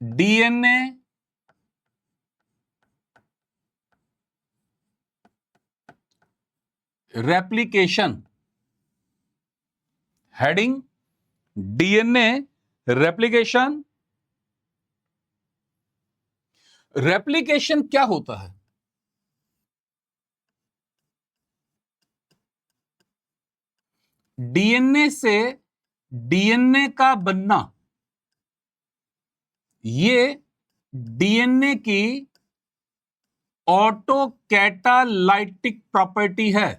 DNA replication, heading DNA replication. Replication क्या होता है? डीएनए से डीएनए का बनना, ये डीएनए की ऑटो कैटालाइटिक प्रॉपर्टी है।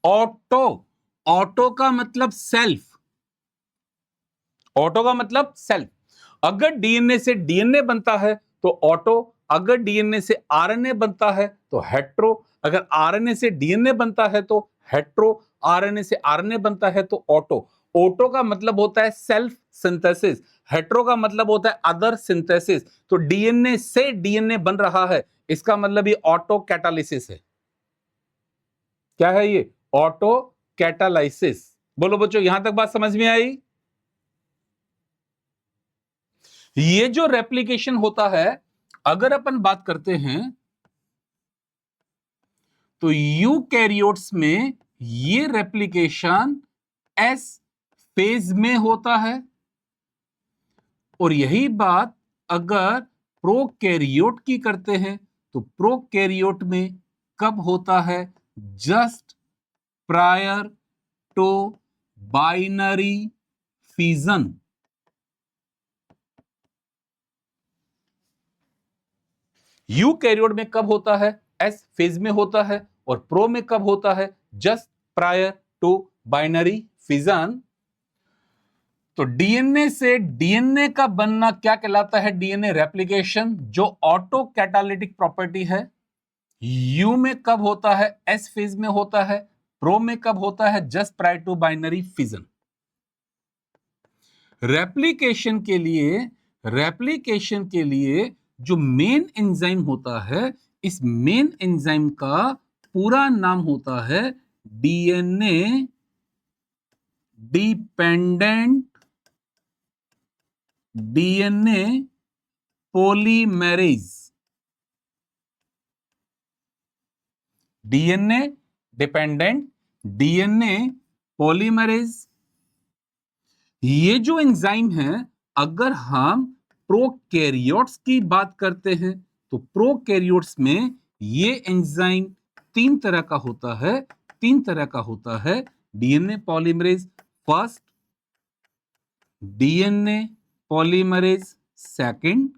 ऑटो, ऑटो का मतलब सेल्फ, ऑटो का मतलब सेल्फ। अगर डीएनए से डीएनए बनता है तो ऑटो, अगर डीएनए से आरएनए बनता है तो हेट्रो, अगर आरएनए से डीएनए बनता है तो हेट्रो, आरएनए से आरएनए बनता है तो ऑटो। ऑटो का मतलब होता है सेल्फ सिंथेसिस, हेट्रो का मतलब होता है अदर सिंथेसिस। तो डीएनए से डीएनए बन रहा है, इसका मतलब ये ऑटो कैटालिसिस है। क्या है ये? Auto catalysis. बोलो बच्चों, यहां तक बात समझ में आई? ये जो रेप्लिकेशन होता है, अगर अपन बात करते हैं तो यूकैरियोट्स में ये रेप्लिकेशन एस फेज में होता है, और यही बात अगर प्रोकैरियोट की करते हैं तो प्रोकैरियोट में कब होता है? Just prior to binary fission. Eukaryote में कब होता है? एस फेज में होता है। और प्रो में कब होता है? Just prior to binary fission. तो डीएनए से डीएनए का बनना क्या कहलाता है? डीएनए रेप्लिकेशन, जो ऑटो कैटालिटिक प्रॉपर्टी है। यू में कब होता है? एस फेज में होता है। प्रो में कब होता है? Just prior to binary fission. Replication के लिए, रेप्लिकेशन के लिए जो मेन एंजाइम होता है, इस मेन एंजाइम का पूरा नाम होता है DNA dependent DNA polymerase. DNA dependent DNA polymerase. ये जो एंजाइम है, अगर हम प्रोकैरियोट्स की बात करते हैं तो प्रोकैरियोट्स में ये एंजाइम तीन तरह का होता है, तीन तरह का होता है। DNA polymerase first, DNA polymerase second,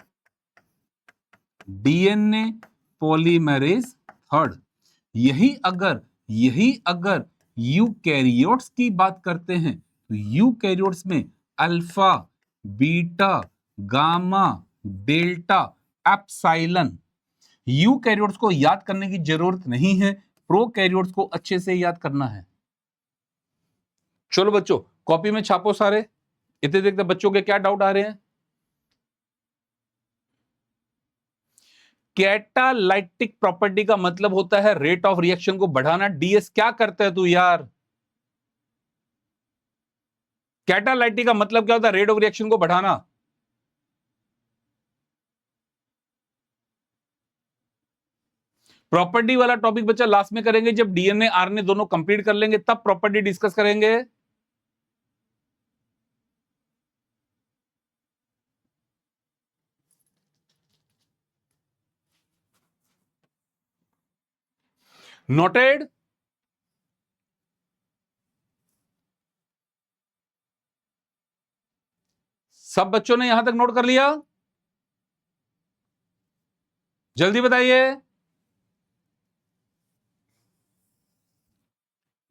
DNA polymerase third. यही अगर यूकैरियोट्स की बात करते हैं तो यूकैरियोट्स में alpha, beta, gamma, delta, epsilon. Eukaryotes को याद करने की जरूरत नहीं है, प्रोकैरियोट्स को अच्छे से याद करना है। चलो बच्चों, कॉपी में छापो सारे। इतने देखते बच्चों के क्या डाउट आ रहे हैं? कैटालाइटिक प्रॉपर्टी का मतलब होता है रेट ऑफ रिएक्शन को बढ़ाना। डीएस क्या करता है तू यार? कैटालाइटिक का मतलब क्या होता है? रेट ऑफ रिएक्शन को बढ़ाना। प्रॉपर्टी वाला टॉपिक बच्चा लास्ट में करेंगे, जब डीएनए आरएनए दोनों कंप्लीट कर लेंगे तब प्रॉपर्टी डिस्कस करेंगे। नोटेड? सब बच्चों ने यहां तक नोट कर लिया? जल्दी बताइए।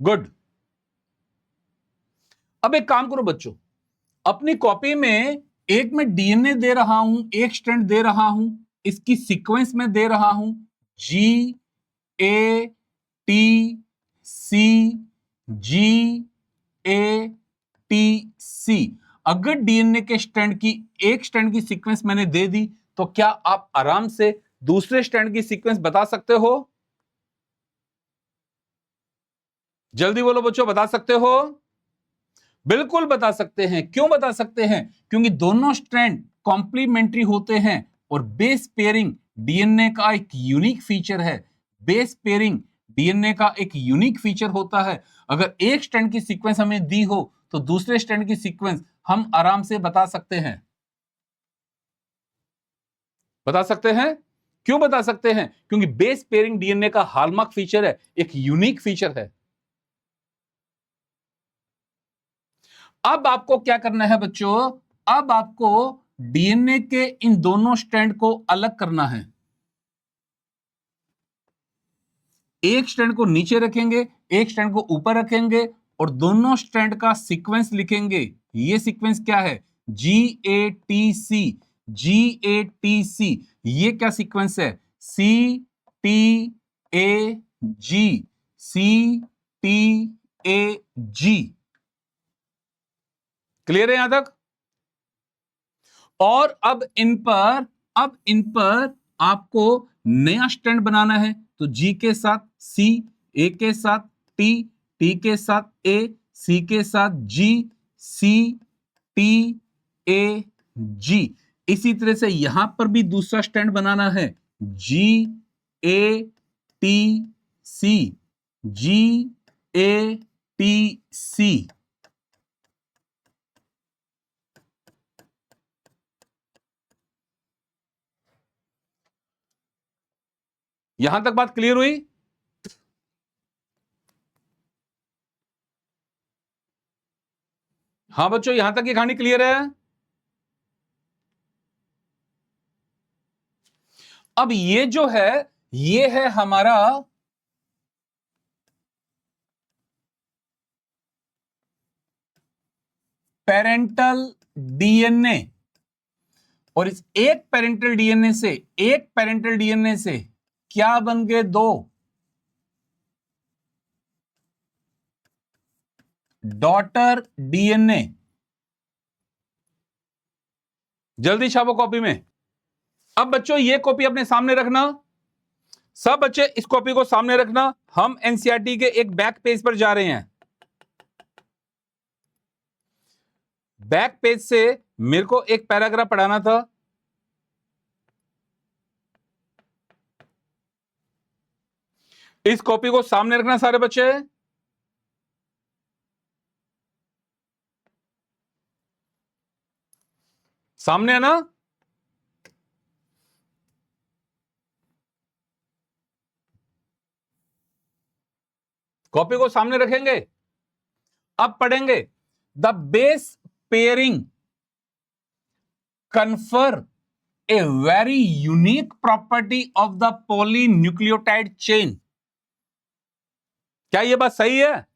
गुड। अब एक काम करो बच्चों, अपनी कॉपी में एक में डीएनए दे रहा हूं, एक स्ट्रैंड दे रहा हूं, इसकी सीक्वेंस में दे रहा हूं जी A T C, ji A T C. अगर डीएनए के स्ट्रैंड की एक स्ट्रैंड की सीक्वेंस मैंने दे दी तो क्या आप आराम से दूसरे स्ट्रैंड की सीक्वेंस बता सकते हो? जल्दी बोलो बच्चों, बता सकते हो? बिल्कुल बता सकते हैं। क्यों बता सकते हैं? क्योंकि दोनों स्ट्रैंड कॉम्प्लीमेंट्री होते हैं और बेस पेयरिंग डीएनए का एक यूनिक फीचर है। बेस पेयरिंग डीएनए का एक यूनिक फीचर होता है। अगर एक स्ट्रैंड की सीक्वेंस हमें दी हो तो दूसरे स्ट्रैंड की सीक्वेंस हम आराम से बता सकते हैं। बता सकते हैं। क्यों बता सकते हैं? क्योंकि बेस पेयरिंग डीएनए का हॉलमार्क फीचर है, एक यूनिक फीचर है। अब आपको क्या करना है बच्चों? अब आपको डीएनए के इन दोनों स्ट्रैंड को अलग करना है। एक स्ट्रैंड को नीचे रखेंगे, एक स्ट्रैंड को ऊपर रखेंगे और दोनों स्ट्रैंड का सीक्वेंस लिखेंगे। ये सीक्वेंस क्या है? GATC। GATC ये क्या सीक्वेंस है? CTAG। CTAG। क्लियर है यहां तक? और अब इन पर आपको नया स्ट्रैंड बनाना है। तो G के साथ C, A के साथ T, T के साथ A, C के साथ G, C T A G। इसी तरह से यहां पर भी दूसरा स्ट्रैंड बनाना है। G A T C, G A T C। यहां तक बात क्लियर हुई? हाँ बच्चों, यहां तक ये कहानी क्लियर है? अब ये जो है, ये है हमारा पेरेंटल डीएनए। और इस एक पेरेंटल डीएनए से क्या बन गए? दो डॉटर डीएनए। जल्दी छापो कॉपी में। अब बच्चों ये कॉपी अपने सामने रखना। सब बच्चे इस कॉपी को सामने रखना। हम एनसीईआरटी के एक बैक पेज पर जा रहे हैं। बैक पेज से मेरे को एक पैराग्राफ पढ़ाना था। इस कॉपी को सामने रखना सारे बच्चे। सामने है ना? कॉपी को सामने रखेंगे। अब पढ़ेंगे। The base pairing confer a very unique property of the polynucleotide chain. क्या यह बात सही है?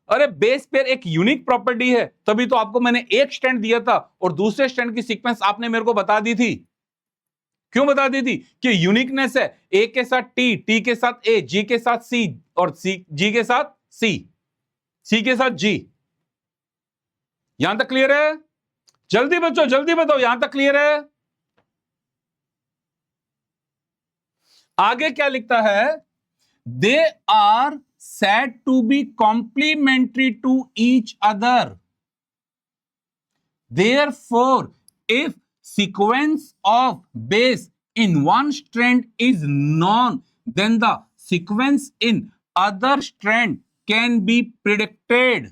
अरे बेस पेयर एक यूनिक प्रॉपर्टी है, तभी तो आपको मैंने एक स्ट्रैंड दिया था और दूसरे स्ट्रैंड की सीक्वेंस आपने मेरे को बता दी थी। क्यों बता दी थी? कि यूनिकनेस है। ए के साथ टी, टी के साथ ए, जी के साथ सी और सी, जी के साथ सी, सी के साथ जी। यहां तक क्लियर है? जल्दी बच्चों जल्दी बताओ, यहां तक क्लियर है? आगे क्या लिखता है? They are said to be complementary to each other. Therefore, if sequence of base in one strand is known, then the sequence in other strand can be predicted.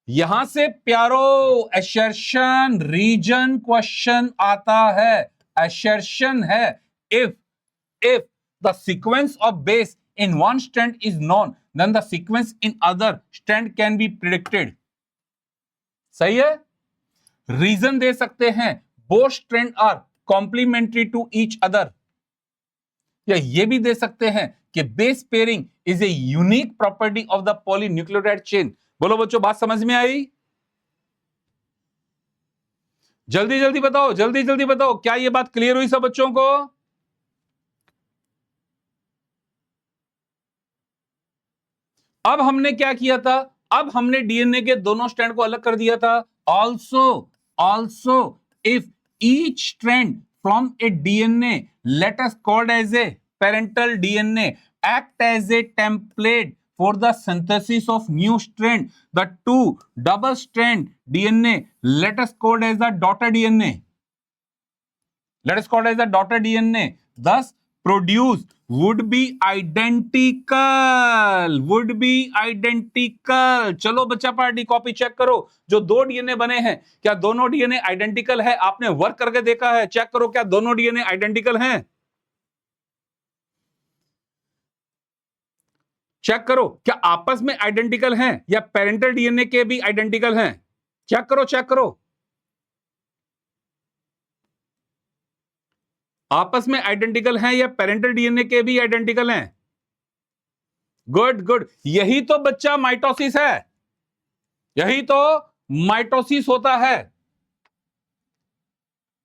यहां से प्यारो assertion रीजन क्वेश्चन आता है। assertion है if the sequence of base in one strand is known, then the sequence in other strand can be predicted. सही है? Reason दे सकते हैं both strand are complementary to each other, या ये भी दे सकते हैं कि base pairing is a unique property of the polynucleotide chain. बोलो बच्चों, बात समझ में आई? जल्दी जल्दी बताओ, जल्दी जल्दी बताओ, क्या ये बात क्लियर हुई सब बच्चों को? अब हमने क्या किया था? अब हमने डीएनए के दोनों स्ट्रैंड को अलग कर दिया था। Also if each strand from a DNA let us called as a parental DNA act as a template for the synthesis of new strand. The two double strand DNA, let us call as the daughter DNA. Let us call as the daughter DNA. Thus, produce would be identical. Would be identical. चलो बच्चा party copy check करो. जो दो DNA बने हैं, क्या दोनों DNA identical है? आपने वर्क करके देखा है? चेक करो क्या दोनों डीएनए आइडेंटिकल हैं? चेक करो क्या आपस में आइडेंटिकल हैं या पेरेंटल डीएनए के भी आइडेंटिकल हैं? चेक करो, चेक करो. आपस में आइडेंटिकल हैं या पेरेंटल डीएनए के भी आइडेंटिकल हैं? Good good. यही तो बच्चा माइटोसिस है. यही तो माइटोसिस होता है.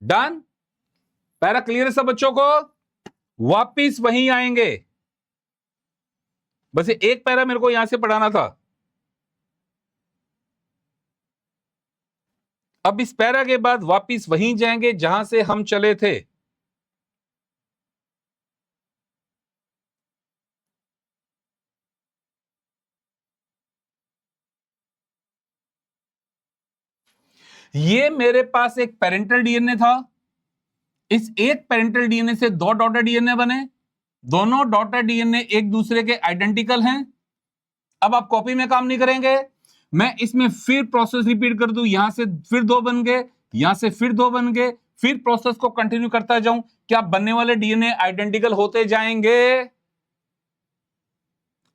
डन. पैरा क्लियर है सब बच्चों को? वापिस वहीं आएंगे. बस एक पैरा मेरे को यहां से पढ़ाना था. अब इस पैरा के बाद वापिस वहीं जाएंगे जहां से हम चले थे. ये मेरे पास एक पेरेंटल डीएनए था. इस एक पेरेंटल डीएनए से दो डॉटर डीएनए बने. दोनों डॉटर डीएनए एक दूसरे के आइडेंटिकल हैं. अब आप कॉपी में काम नहीं करेंगे. मैं इसमें फिर प्रोसेस रिपीट कर दूं. यहां से फिर दो बन गए, यहां से फिर दो बन गए, फिर प्रोसेस को कंटिन्यू करता जाऊं. क्या बनने वाले डीएनए आइडेंटिकल होते जाएंगे?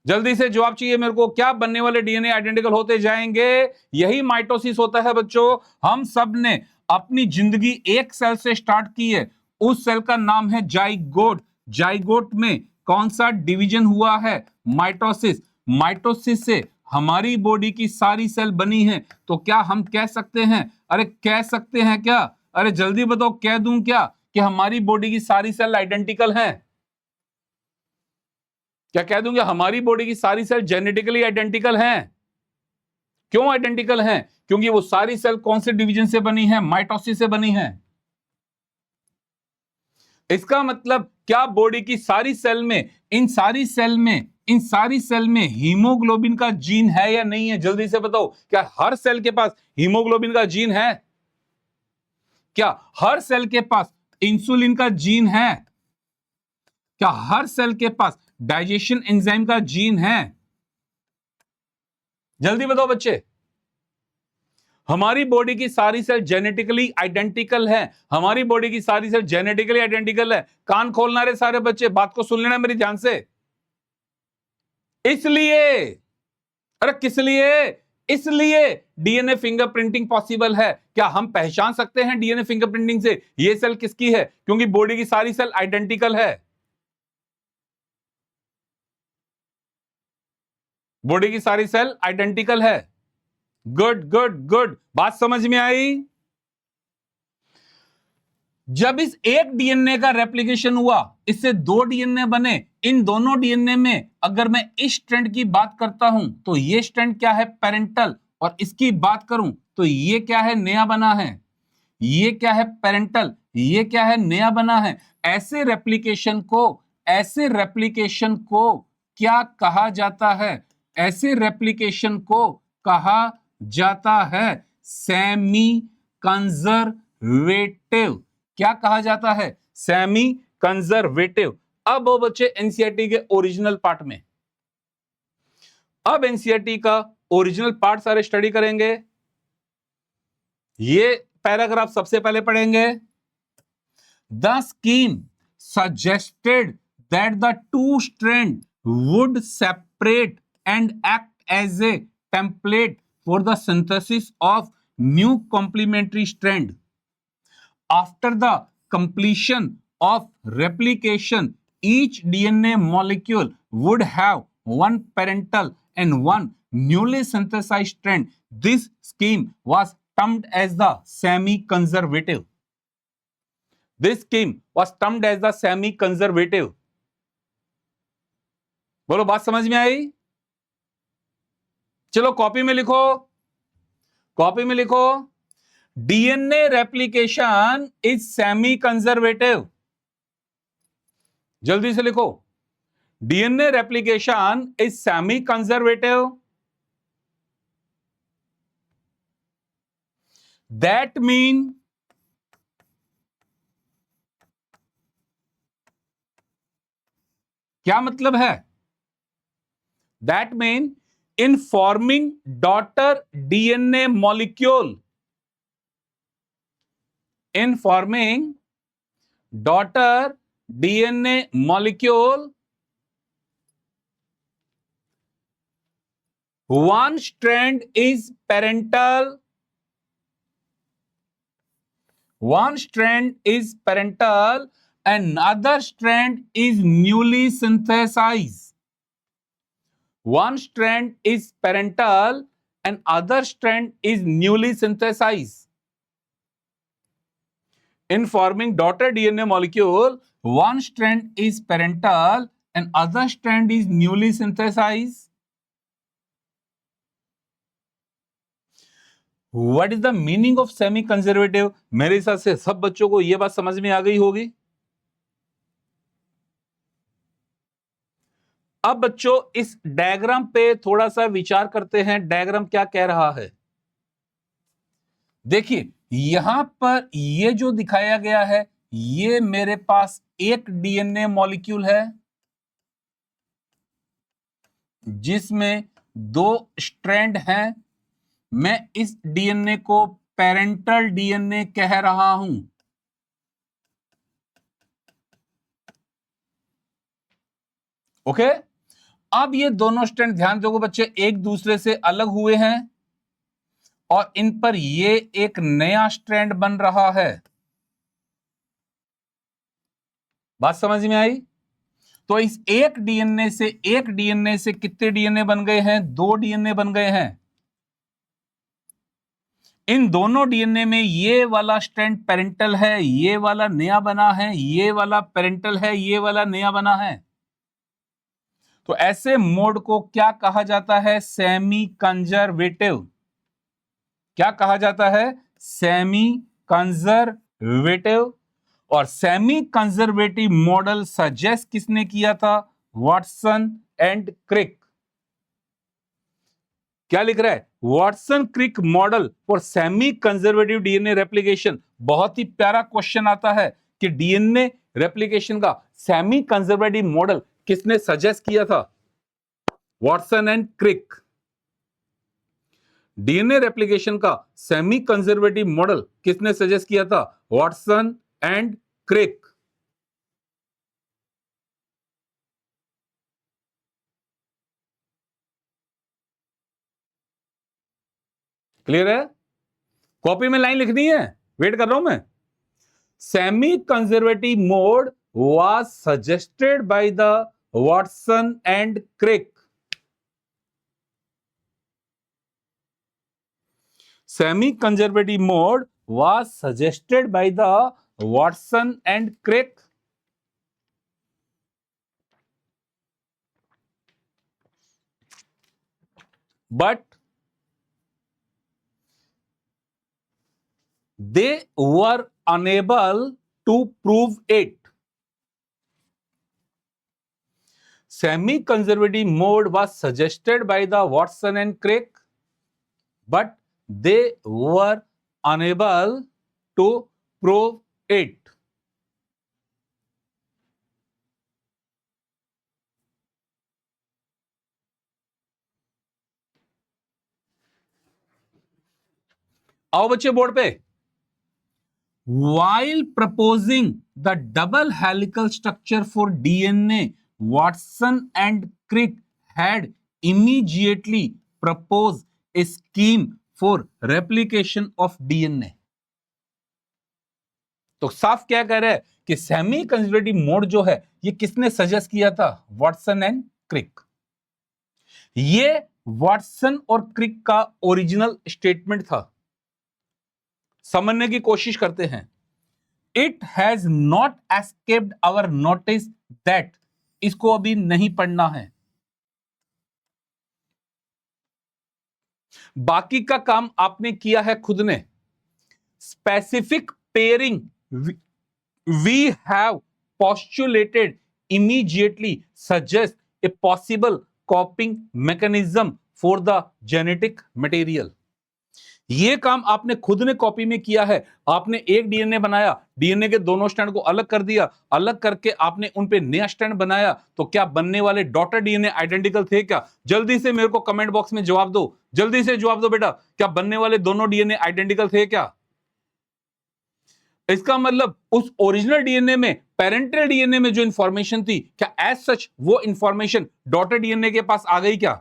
जल्दी से जवाब चाहिए मेरे को. क्या बनने वाले डीएनए आइडेंटिकल होते जाएंगे? यही माइटोसिस होता है बच्चों. हम सब ने अपनी जिंदगी एक सेल से स्टार्ट की है. उस सेल का नाम है जाइगोट. जाइगोट में कौन सा डिवीजन हुआ है? माइटोसिस. माइटोसिस से हमारी बॉडी की सारी सेल बनी है. तो क्या हम कह सकते हैं? अरे कह सकते हैं क्या? अरे जल्दी बताओ, कह दूं क्या कि हमारी बॉडी की सारी सेल आइडेंटिकल हैं? क्या कह दूंगा हमारी बॉडी की सारी सेल जेनेटिकली आइडेंटिकल हैं? क्यों आइडेंटिकल हैं? क्योंकि वो सारी सेल कौन से डिवीजन से बनी है? माइटोसिस से बनी है. इसका मतलब क्या बॉडी की सारी सेल में, इन सारी सेल में हीमोग्लोबिन का जीन है या नहीं है? जल्दी से बताओ. क्या हर सेल के पास हीमोग्लोबिन का जीन है? क्या हर सेल के पास इंसुलिन का जीन है? क्या हर सेल के पास डाइजेशन एंजाइम का जीन है? जल्दी बताओ बच्चे. हमारी बॉडी की सारी सेल जेनेटिकली आइडेंटिकल है. हमारी बॉडी की सारी सेल जेनेटिकली आइडेंटिकल है. कान खोलना रे सारे बच्चे, बात को सुन लेना मेरी ध्यान से. इसलिए, अरे किस लिए? इसलिए डीएनए फिंगरप्रिंटिंग पॉसिबल है. क्या हम पहचान सकते हैं डीएनए फिंगरप्रिंटिंग से ये सेल किसकी है? क्योंकि बॉडी की सारी सेल आइडेंटिकल है. बॉडी की सारी सेल आइडेंटिकल है. Good good good. बात समझ में आई? जब इस एक डीएनए का रेप्लिकेशन हुआ, इससे दो डीएनए बने. इन दोनों डीएनए में अगर मैं इस स्ट्रैंड की बात करता हूं तो ये स्ट्रैंड क्या है? पेरेंटल. और इसकी बात करूं तो ये क्या है? नया बना है. ये क्या है? पेरेंटल. ये क्या है? नया बना है. ऐसे रेप्लिकेशन को क्या कहा जाता है? ऐसे रेप्लिकेशन को कहा जाता है सेमी कंजर्वेटिव. क्या कहा जाता है? Semi conservative. अब वो बच्चे एनसीईआरटी के ओरिजिनल पार्ट में. अब एनसीईआरटी का ओरिजिनल पार्ट सारे स्टडी करेंगे. ये पैराग्राफ सबसे पहले पढ़ेंगे. The scheme suggested that the two strand would separate and act as a template for the synthesis of new complementary strand. After the completion of replication, each DNA molecule would have one parental and one newly synthesized strand. This scheme was termed as the semi-conservative. This scheme was termed as the semi-conservative. बोलो बात समझ में आई? चलो copy में लिखो. Copy में लिखो. DNA replication is semi conservative. जल्दी से लिखो. DNA replication is semi-conservative. That mean क्या मतलब है? That mean in forming daughter DNA molecule, in forming daughter DNA molecule, one strand is parental, one strand is parental, another strand is newly synthesized. One strand is parental and other strand is newly synthesized. In forming daughter DNA molecule, one strand is parental and other strand is newly synthesized. What is the meaning of semi conservative? मेरे हिसाब से सब बच्चों को यह बात समझ में आ गई होगी। अब बच्चों इस डायग्राम पे थोड़ा सा विचार करते हैं, डायग्राम क्या कह रहा है। देखिए यहां पर ये जो दिखाया गया है, ये मेरे पास एक डीएनए मॉलिक्यूल है जिसमें 2 स्ट्रैंड हैं। मैं इस डीएनए को पेरेंटल डीएनए कह रहा हूं। ओके, अब ये दोनों स्ट्रैंड, ध्यान दोगे बच्चे, एक दूसरे से अलग हुए हैं और इन पर ये एक नया स्ट्रैंड बन रहा है। बात समझ में आई? तो इस एक डीएनए से कितने डीएनए बन गए हैं? 2 डीएनए बन गए हैं। इन दोनों डीएनए में ये वाला स्ट्रैंड पेरेंटल है, ये वाला नया बना है, ये वाला पेरेंटल है, ये वाला नया बना है। तो ऐसे मोड को क्या कहा जाता है? Semi conservative. क्या कहा जाता है? Semi conservative. और सेमी कंजर्वेटिव मॉडल सजेस्ट किसने किया था? Watson and Crick. क्या लिख रहा है? Watson Crick model for semi conservative DNA replication. बहुत ही प्यारा क्वेश्चन आता है कि डीएनए रेप्लिकेशन का सेमी कंजर्वेटिव मॉडल किसने सजेस्ट किया था? Watson and Crick. DNA replication का सेमी कंजर्वेटिव मॉडल किसने सजेस्ट किया था? Watson and Crick. क्लियर है? कॉपी में लाइन लिखनी है, वेट कर रहा हूं मैं। Semi conservative mode was suggested by the Watson and Crick. Semi conservative mode was suggested by the Watson and Crick. But they were unable to prove it. Semi-conservative mode was suggested by the Watson and Crick, but they were unable to prove it. आओ बच्चे board पे। While proposing the double helical structure for DNA, Watson and Crick had immediately proposed a scheme for replication of DNA. तो साफ क्या कह रहा है कि सेमी कंजर्वेटिव मोड जो है ये किसने सजेस्ट किया था? Watson and Crick. ये वॉटसन और क्रिक का ओरिजिनल स्टेटमेंट था। समझने की कोशिश करते हैं। It has not escaped our notice that, इसको अभी नहीं पढ़ना है, बाकी का काम आपने किया है खुद ने। Specific pairing we have postulated immediately suggest a possible copying mechanism for the genetic material. ये काम आपने खुद ने कॉपी में किया है। आपने एक डीएनए बनाया, डीएनए के दोनों स्ट्रैंड को अलग कर दिया, अलग करके आपने उन पे नया स्ट्रैंड बनाया, तो क्या बनने वाले डॉटर डीएनए आइडेंटिकल थे क्या? जल्दी से मेरे को कमेंट बॉक्स में जवाब दो, जल्दी से जवाब दो बेटा, क्या बनने वाले दोनों डीएनए आइडेंटिकल थे क्या? इसका मतलब उस ओरिजिनल डीएनए में, पेरेंटल डीएनए में जो इंफॉर्मेशन थी, क्या एज सच वो इंफॉर्मेशन डॉटर डीएनए के पास आ गई क्या?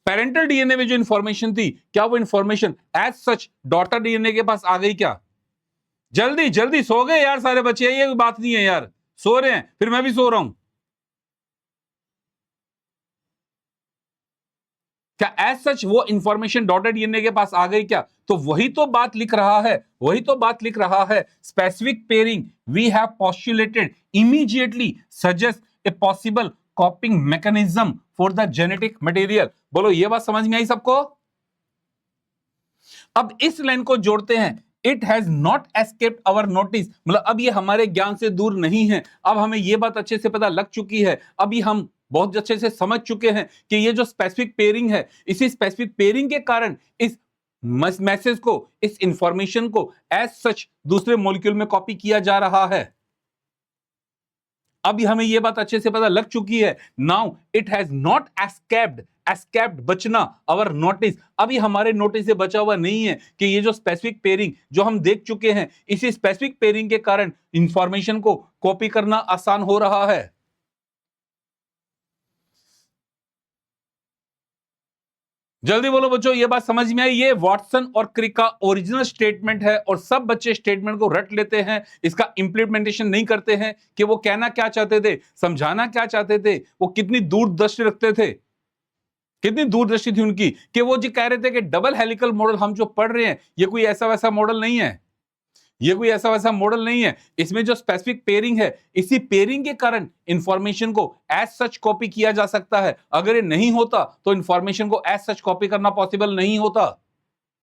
पेरेंटल डीएनए में जो इंफॉर्मेशन थी, क्या वो information as such daughter DNA के पास आ गई क्या? जल्दी जल्दी, सो गए यार सारे बच्चे, ये कोई बात नहीं है यार, सो रहे हैं, फिर मैं भी सो रहा हूं। क्या एज सच वो इंफॉर्मेशन डॉटर डीएनए के पास आ गई क्या? तो वही तो बात लिख रहा है, वही तो बात लिख रहा है। Specific pairing we have postulated immediately suggest a possible copying mechanism for the genetic material. बोलो ये बात समझ में आई सबको? अब इस लाइन को जोड़ते हैं, it has not escaped our notice, मतलब अब ये हमारे ज्ञान से दूर नहीं है। अब हमें ये बात अच्छे से पता लग चुकी है, अभी हम बहुत अच्छे से समझ चुके हैं कि ये जो स्पेसिफिक पेयरिंग है, इसी स्पेसिफिक पेयरिंग के कारण इस मैसेज को, इस इंफॉर्मेशन को एज सच दूसरे मॉलिक्यूल में कॉपी किया जा रहा है। अभी हमें यह बात अच्छे से पता लग चुकी है। Now it has not escaped बचना अवर नोटिस, अभी हमारे नोटिस से बचा हुआ नहीं है कि ये जो स्पेसिफिक पेयरिंग जो हम देख चुके हैं, इसी स्पेसिफिक पेयरिंग के कारण इंफॉर्मेशन को कॉपी करना आसान हो रहा है। जल्दी बोलो बच्चों, ये बात समझ में आई? ये वॉटसन और क्रिक का ओरिजिनल स्टेटमेंट है और सब बच्चे स्टेटमेंट को रट लेते हैं, इसका इंप्लीमेंटेशन नहीं करते हैं कि वो कहना क्या चाहते थे, समझाना क्या चाहते थे, वो कितनी दूरदृष्टि रखते थे, कितनी दूरदृष्टि थी उनकी कि वो जी कह रहे थे कि डबल हेलिकल मॉडल हम जो पढ़ रहे हैं, ये कोई ऐसा वैसा मॉडल नहीं है, ये कोई ऐसा वैसा मॉडल नहीं है। इसमें जो स्पेसिफिक पेयरिंग है, इसी पेयरिंग के कारण इंफॉर्मेशन को एज सच कॉपी किया जा सकता है। अगर ये नहीं होता तो इंफॉर्मेशन को एज सच कॉपी करना पॉसिबल नहीं होता।